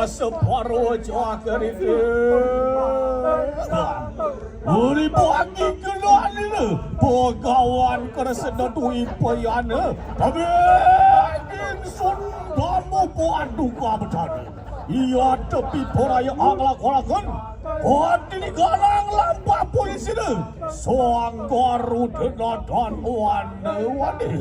Separuh jaga itu, beri bagi kenal ini, pegawai kerana dui payana, abegin sundamu padu kabutani. Ia tepi poraya anglak-anglakan, padi galang lampa polisi ini, soang garu dan wane-wane.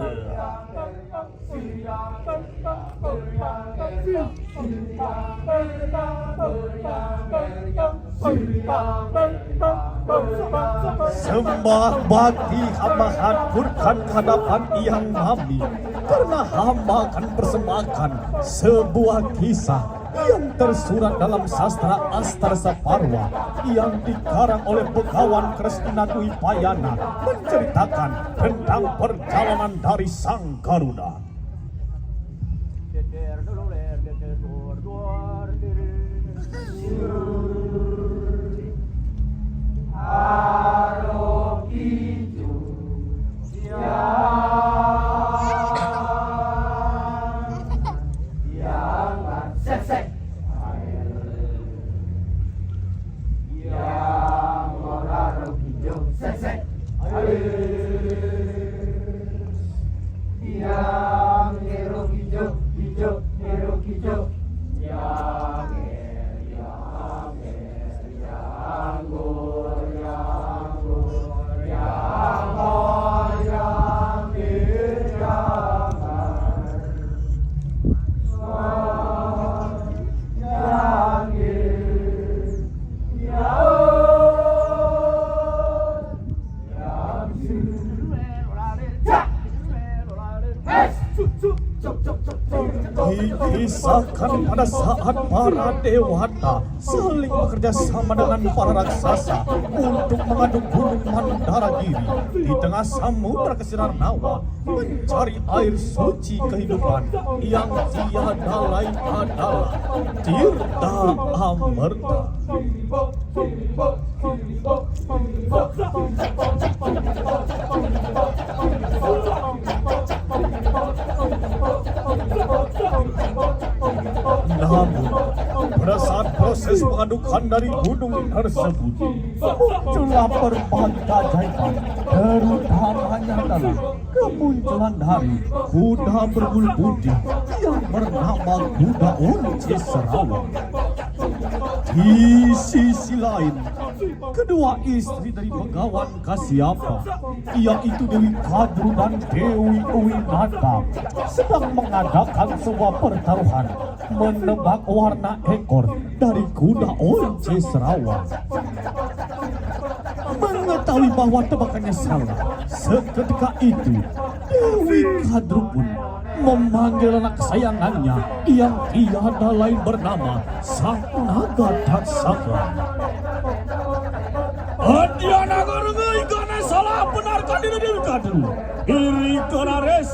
Sembah bakti hamba hancurkan hadapan yang kami, karena hamba akan persembahkan sebuah kisah yang tersurat dalam sastra Astar Saparwa yang dikarang oleh Begawan Kresna Dwi Payana, menceritakan tentang perjalanan dari Sang Garuda. Dikisahkan pada saat para dewata saling bekerja sama dengan para raksasa untuk mengadu gunung Mandaragiri di tengah samudra Kesirarnawa mencari air suci kehidupan yang tiada lain adalah Tirta Amerta. Namun, pada saat proses pengadukan dari gunung tersebut, muncullah berbagai keajaiban, terutamanya adalah kemunculan dari kuda berbulu putih yang bernama Kuda Once Serawang. Di sisi lain, kedua istri dari Begawan Kasyapa, yaitu Dewi Kadru dan Dewi Uwinata, sedang mengadakan sebuah pertaruhan menebak warna ekor dari Kuda Once Serawang. Mengetahui bahwa tebakannya salah, seketika itu Dewi Kadru pun memanggil anak kesayangannya yang tiada lain bernama Sang Naga Tatsaka. Adiana gerengai karena salah benarkan diri Dewi Kadru. Iri kana res.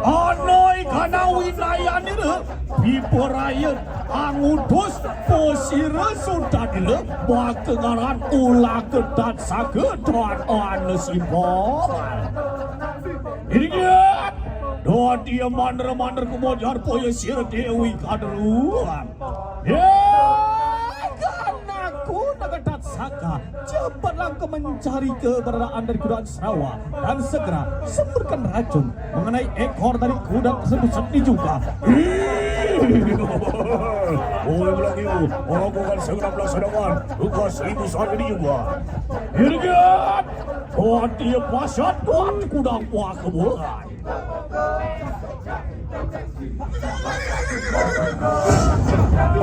Anoi kana winayanira piperayeun angudus posire sudadile bakengaran ulah kedat sakedan anu simbol. Ingat, doa dia mander-mander kemojar poya sir Dewi Kadru. Aku Naga Saka cepatlah kau mencari keberadaan dari kuda Serawa dan segera semburkan racun mengenai ekor dari kuda tersebut sendiri juga. Oh, bilang itu, aku akan segera melaksanakan tugas ibu saat ini juga. Ingat, buat dia pasat buat kuda kuah kebulan.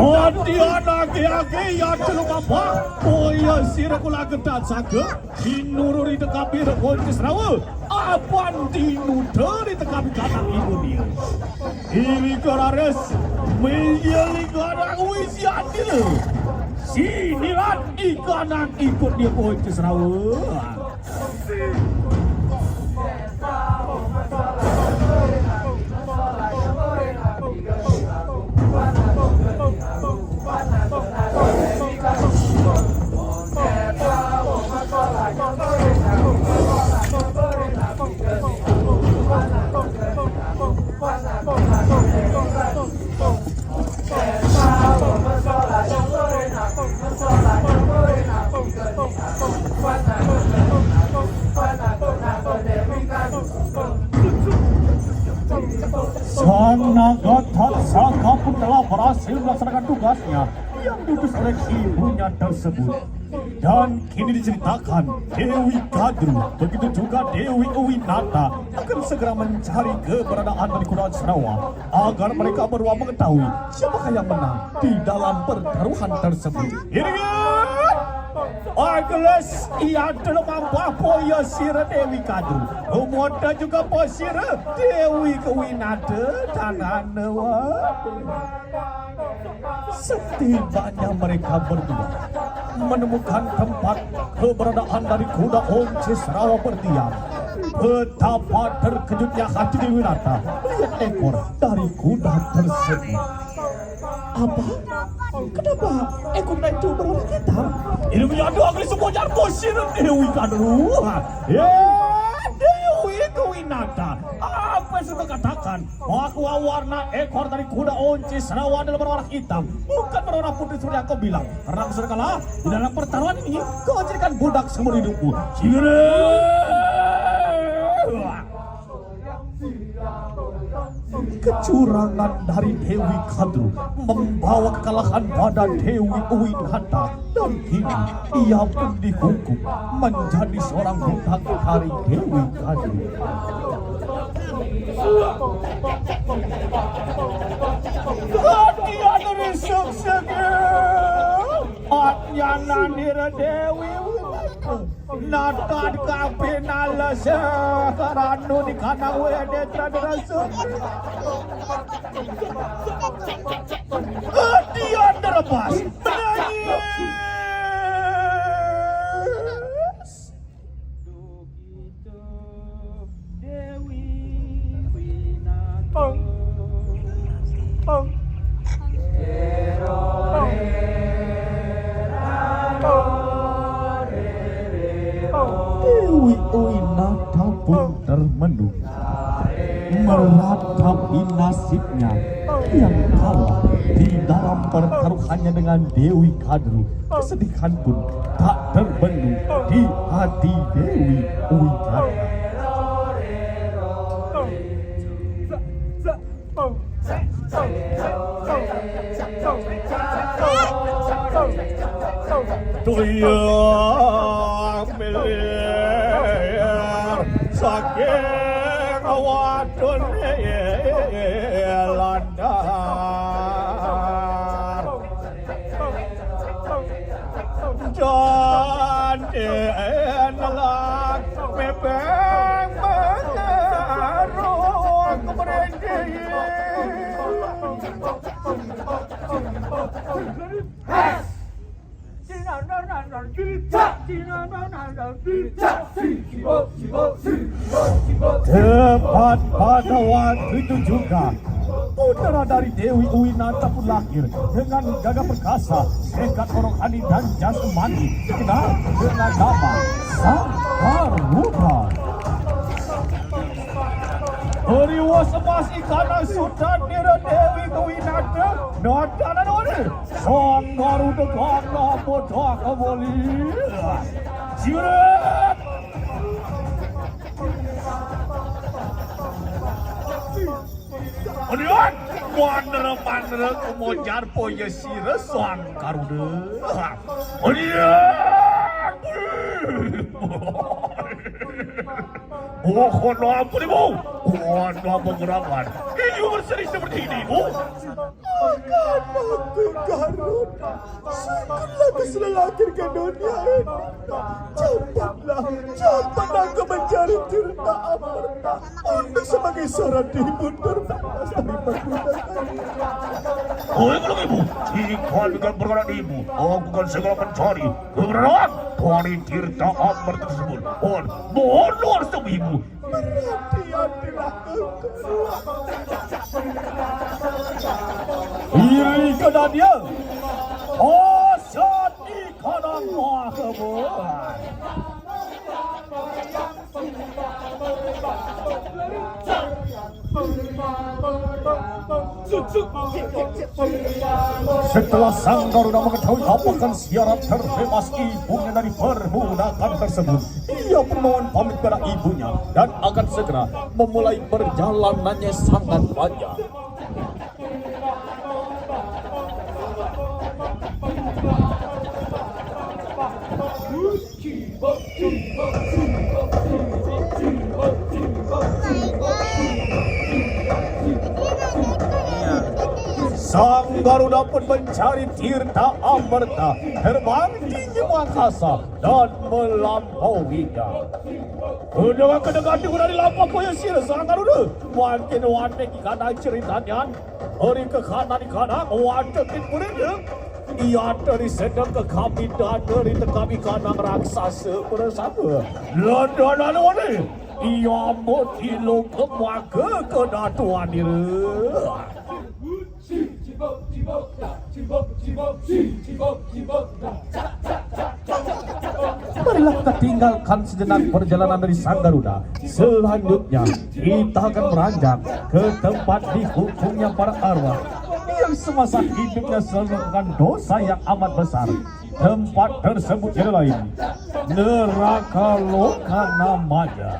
Adiana ke ya celuk apa? Poya sirakula ketat saka dinururi tekapi Once Serawang. Apan dinuderi tekapi kanak ibu dia. Ini karares menjadi kanak wisian dia. Sinilah ikanan ikut dia Once Serawang. Sang Naga Tatsaka pun telah berhasil melaksanakan tugasnya yang diutus oleh ibunya tersebut. Dan kini diceritakan Dewi Kadru, begitu juga Dewi Uwinata akan segera mencari keberadaan dari kuda Serawa agar mereka berdua mengetahui siapakah yang menang di dalam pertaruhan tersebut. Ingat, Agnes ia adalah mampu poya sira Dewi Kadru, kemudian juga posira Dewi Uwinata dan Hanawa. Setibanya mereka berdua menemukan tempat keberadaan dari kuda Once Serawang berdiam, betapa terkejutnya hati Dewi Winata melihat ekor dari kuda tersebut. Apa? Kenapa ekornya itu berwarna hitam? Ini menjadi agli semuanya posir Dewi Kadru. Dewi Winata, apa yang sudah katakan bahwa warna ekor dari kuda Once Serawang adalah berwarna hitam, bukan berwarna putih seperti yang kau bilang. Karena aku sudah kalah di dalam pertaruhan ini, kau jadikan budak seumur hidupmu. Kecurangan dari Dewi Kadru membawa kekalahan pada Dewi Uwinata, dan kini ia pun dihukum menjadi seorang budak dari Dewi Kadru. Dia dari sukses Atnya Nandira Dewi Winata Natan kabeh nales karanu di kana wede tradrasu. Dia terlepas menangis. Dewi Winata Dewi Winata pun termenung meratapi nasibnya yang kalah di dalam pertaruhannya dengan Dewi Kadru. Kesedihan pun tak terbendung di hati Dewi Winata. Tuyang milir saking wadon landar jan enlak bebek mengarung kemerinding. Tepat pada waktu itu juga putra dari Dewi Winata pun lahir dengan gagah perkasa, nekat rohani dan jasmani, dikenal dengan nama Sanggaruda. Periwas emas ikana sudah dira Dewi Winata nadanan ori Sanggaruda kana bodoh kembali juret. Onion, mandra kemojar poya sira Sanggaruda. Oh, apa ni bu? Oh, apa gerangan? Ini berseri seperti ini, bu? Akan aku Garuda, syukurlah keselakir ke dunia ini. Cepatlah aku mencari Tirta Amarta untuk sebagai seorang ibu terbatas dari perbudakan. Oh, kalau ibu, jika dengan bergerak ibu, aku akan segera mencari kebenaran dari Tirta Amarta tersebut. Mohon luar sama ibu. Berhati-hatilah engkau. Iri kedania, hasad ikanang mahabuan. Setelah Sanggaruda mengetahui apakah syarat terbebas ibunya dari perbudakan tersebut, ia memohon pamit kepada ibunya dan akan segera memulai perjalanannya sangat panjang. Sanggaruda pun mencari Tirta Amarta, terbang tinggi angkasa dan melampauinya. Dengan kedengaran dari lapak koyo sira Sanggaruda, makin wanek ikana ceritanya. Hari ke kanan ikana wadekin mereka. Ia dari sedang ke kami dan dari kami kanang raksasa bersama. Ladanan wani, ia motilo kemaka kedatuan diri. Marilah kita tinggalkan sejenak perjalanan dari Sanggaruda. Selanjutnya kita akan beranjak ke tempat dihukumnya para arwah yang semasa hidupnya selalu melakukan dosa yang amat besar. Tempat tersebut yang lain neraka loka namanya.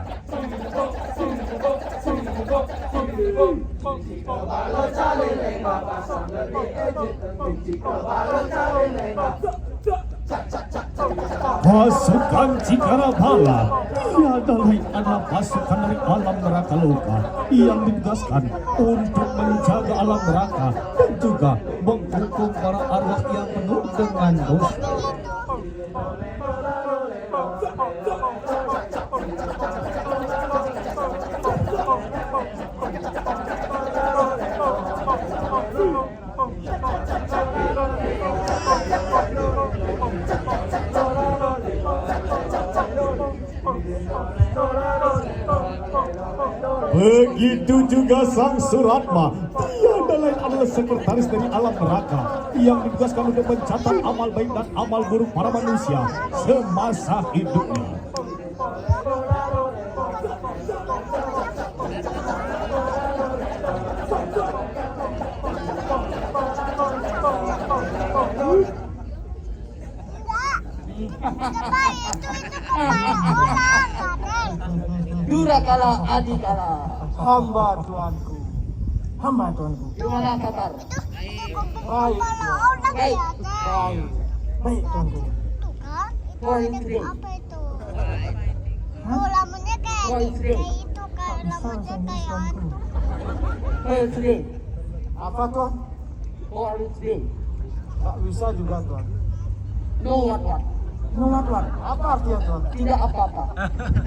Pasukan Cikarabala ia adalah pasukan dari alam neraka loka yang ditugaskan untuk menjaga alam neraka dan juga menghukum para arwah yang penuh dengan dosa. Begitu juga Sang Suratma, tiada lain adalah sekretaris dari alam neraka yang ditugaskan untuk mencatat amal baik dan amal buruk para manusia semasa hidupnya. Durakala adikala. Hamba Tuanku. Hamba Tuanku. Gimana kabar? Baik. Baik. Baik. Baik Tuanku. Poin sedih. Apa itu? Oh, lamanya kayak itu kan lamanya kayak hantu. Poin sedih. Apa Tuan? Poin sedih. Tak bisa juga Tuan. No what. What? Apa artinya Tuan? Tidak apa-apa.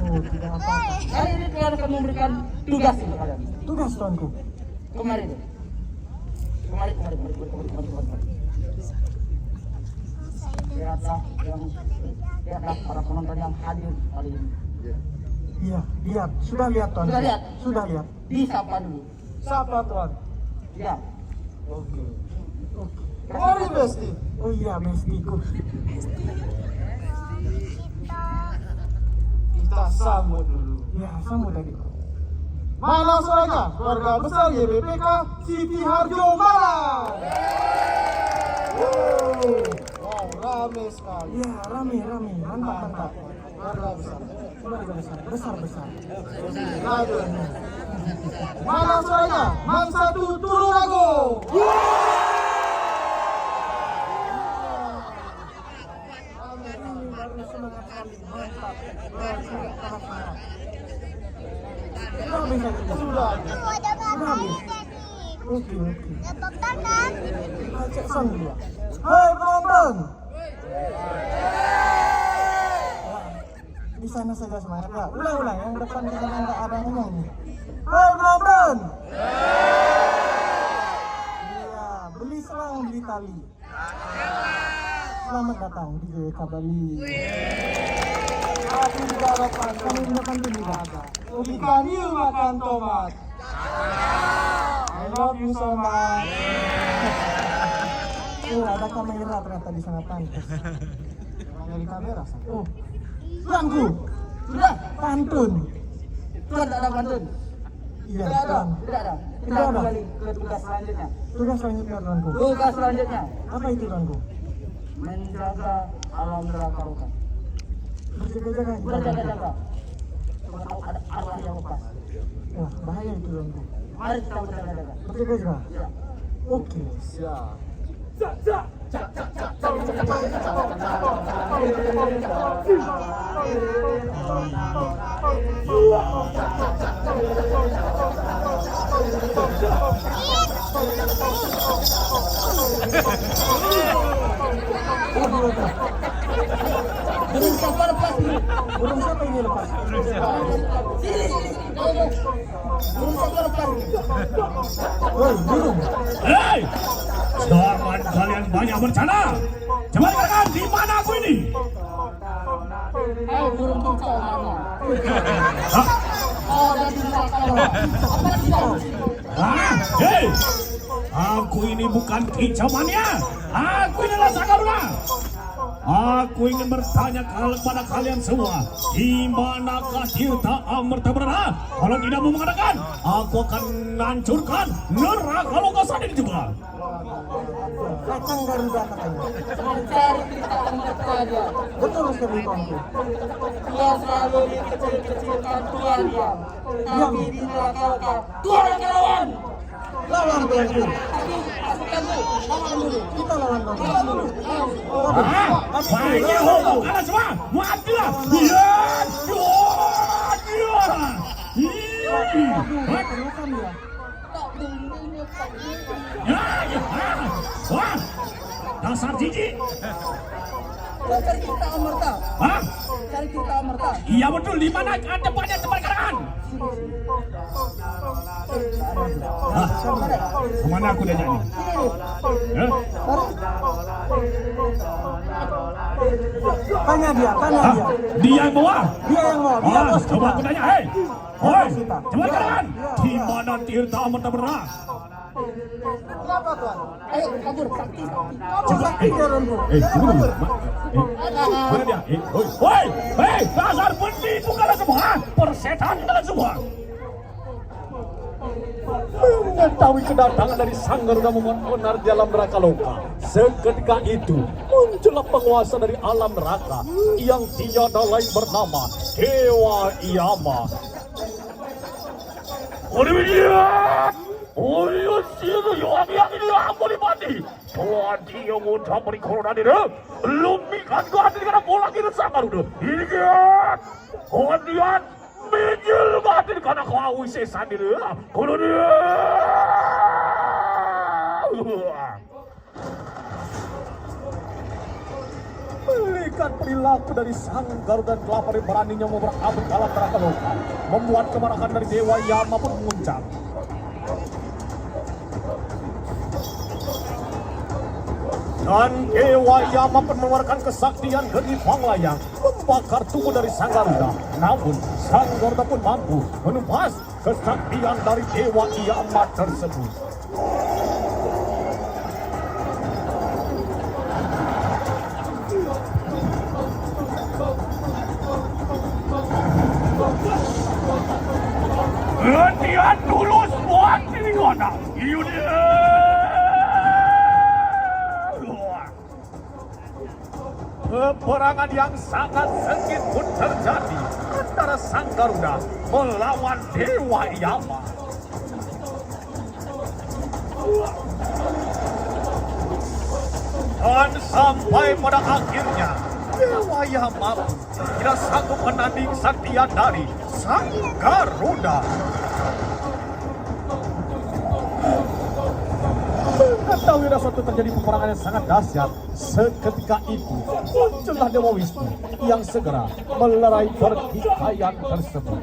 Oh, tidak apa-apa. Hari ini Tuhan akan memberikan tugas untuk kalian. Tugas Tuanku. Kemari deh. Kemari. Lihatlah para penonton yang hadir kali ini. Iya, lihat. Sudah lihat Tuan. Sudah lihat? Sudah lihat. Disapa dulu. Siapa Tuan? Ya. Oke. Mari Besti. Oh iya, Bestiku. Kita sambut dulu. Ya, sambut tadi. Mana suaranya? Keluarga besar YBPK Siti Harjo Malang. Wow, rame sekali. Ya, rame. Mantap. Keluarga besar. Besar. Lanjut. Mana suaranya? Man satu Tulungagung. Sudah. Tuh ada bapaknya tadi. Oke. Tepuk tangan. Cek son dia. Hai penonton. Di sana saja semangat ya. Ulang. Yang depan kita nggak ada ngomong nih. Hai penonton. Iya, beli selang beli tali. Selamat datang di GWK Bali. Aku juga harapan kami makan dulu ada. Ikan hiu makan tomat. I love you so much. Ada kamera ternyata di sana pantas. Dari kamera. Oh, Tuanku. Sudah. Pantun. Tuhan tak ada pantun. Iya, Tidak ada. Tuan. Tidak ada. Kita Tidak ada. kembali ke tugas selanjutnya. Tugas selanjutnya Tuanku. Tugas selanjutnya Apa itu Tuanku? menjaga alam neraka rukan. Berjaga-jaga. Berjaga-jaga. Coba tahu ada arwah yang lepas. Wah, bahaya itu Tuanku. Mari kita berjaga-jaga. Berjaga-jaga. Ya. Oke, siap. Burung siapa lepas ini? Burung siapa ini lepas? Burung siapa lepas ini? Woi, burung. Hei, jangan kalian banyak bercanda. Coba katakan di mana aku ini? Ayo burung kicau mana? Hah? Ada di belakang. Apa kicau? Hei, aku ini bukan kicau mania. Aku ini adalah Sagaruna. Aku ingin bertanya kepada kalian semua, di manakah Tirta Amerta berada? Kalau tidak mau mengatakan, aku akan hancurkan neraka Logasan ini juga. Kacang Garuda katanya. Mencari kita amat saja. Betul sekali Tuanku. Dia selalu dikecil-kecilkan Tuhan dia. Tapi di neraka Tuhan akan lawan. Lawan Tuanku. Tapi pasukan tuh lawan dulu. Kita lawan Tuanku. Lawan dulu. Banyak homo, kalian semua, matilah! Iya, Kelihatan ya. Tak dulu tak dulu. Wah, dasar jijik. Cari kita amerta. Hah? Cari kita amerta. Iya betul, di mana tempatnya tempat kerangan? Hah? Kemana aku diajak ini? Tanya dia. Dia yang bawa. Dia yang mau, dia bos Coba kita. aku tanya, hei. Hoi, kita. coba katakan. Di mana Tirta Amarta Perdana? Kenapa tuan? Ayo kabur sakti. Kamu sakti dia Ronbu. Tunggu dulu. Mana dia? Hoi, hei, dasar bendi itu kalian semua. Persetan kalian semua. Mengetahui kedatangan dari Sang Garuda Memonar di alam neraka loka. Seketika itu muncullah penguasa dari alam neraka yang tiada lain bernama Dewa Yama. Mijil batin karena kau awis sendiri. Kalau dia melihat perilaku dari Sang Garuda Kelapa yang beraninya memperabot alam neraka loka, membuat kemarahan dari Dewa Yama pun memuncak. Dan Dewa Yama pun mengeluarkan kesaktian geni panglayang membakar tubuh dari Sang Garuda. Namun Sang Garuda pun mampu menumpas kesaktian dari Dewa Yama tersebut. Latihan dulu buat ini kota. Peperangan yang sangat sengit pun terjadi antara Sang Garuda melawan Dewa Yama. Dan sampai pada akhirnya Dewa Yama tidak sanggup menanding satria dari Sang Garuda. Mengetahui suatu terjadi peperangan yang sangat dahsyat, seketika itu muncullah Dewa Wisnu yang segera melerai pertikaian tersebut.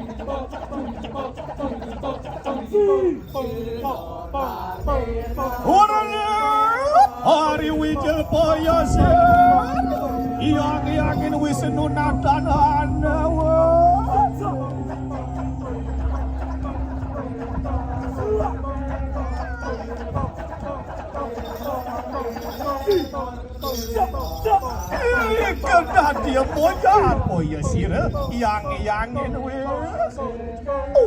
Hari Wijil Payasa yang yakin Wisnu Nadana. Kena dia poya sira yang wes.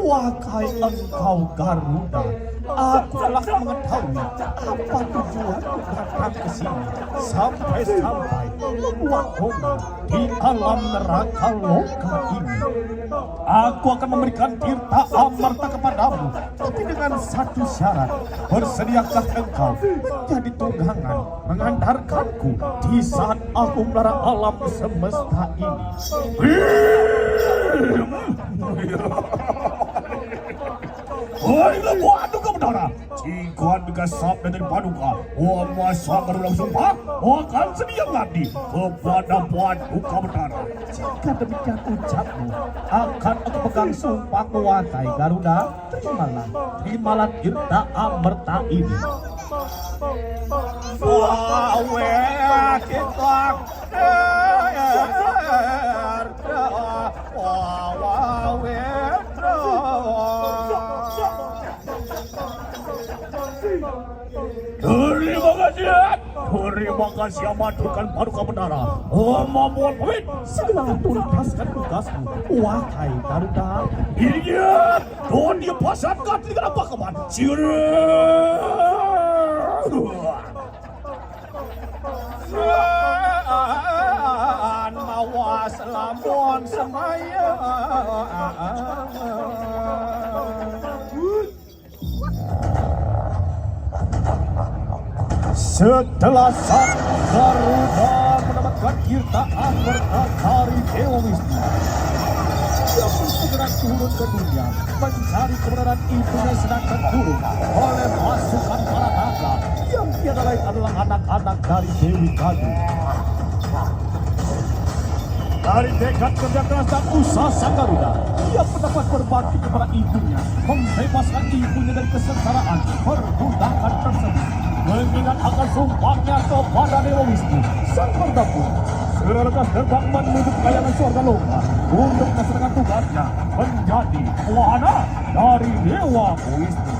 Wahai engkau Garuda, aku telah mengetahui apa tujuan datang ke sini sampai membuat koma di alam neraka loka ini. Aku akan memberikan tirta amarta kepadamu, tapi dengan satu syarat. Bersediakah engkau menjadi tunggangan mengantarkanku di saat aku melara alam semesta ini? Hai lebuadu kebenaran, jika dengan sabda dari paduka, Sang Garuda sumpah akan sedia mati kepada paduka kebenaran. Jika demikian ucapmu, akan aku pegang sumpah kuatai Garuda. Terimalah tirta amarta ini. Terima kasih yang maturkan paduka bendara. Mohon pamit, segera tuntaskan tugasmu. Wahai Garuda, iya, don dia pasangkan dengan apa kaman? Mawas lamun semaya. Setelah Sang Garuda mendapatkan tirta amarta dari Dewa Wisnu, dia pun segera turun ke dunia mencari kebenaran ibunya sedang terkurung oleh pasukan para naga yang tiada lain adalah anak-anak dari Dewi Kadu. Dari tekad kerja keras dan usaha Sang Garuda, ia mendapat berbakti kepada ibunya, membebaskan ibunya dari kesengsaraan perbudakan tersebut. Mengingat akan sumpahnya kepada Dewa Wisnu, Sang Garuda pun Serangga terbang menuju kayangan surga loka untuk melaksanakan tugasnya menjadi wahana dari Dewa Wisnu.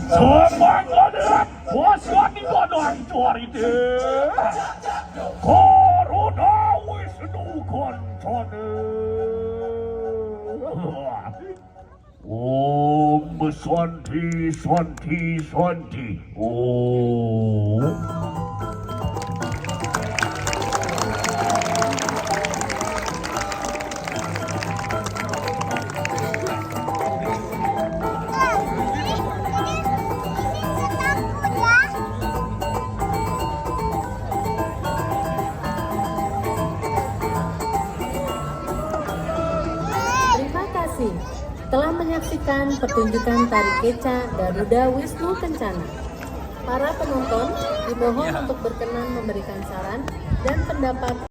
Semangat waswati badan cuarite Corona Wisnu Kancana Om Swanti Swanti Swanti Om. Terima kasih telah menyaksikan pertunjukan tari keca Garuda Wisnu Kencana. Para penonton dimohon untuk berkenan memberikan saran dan pendapat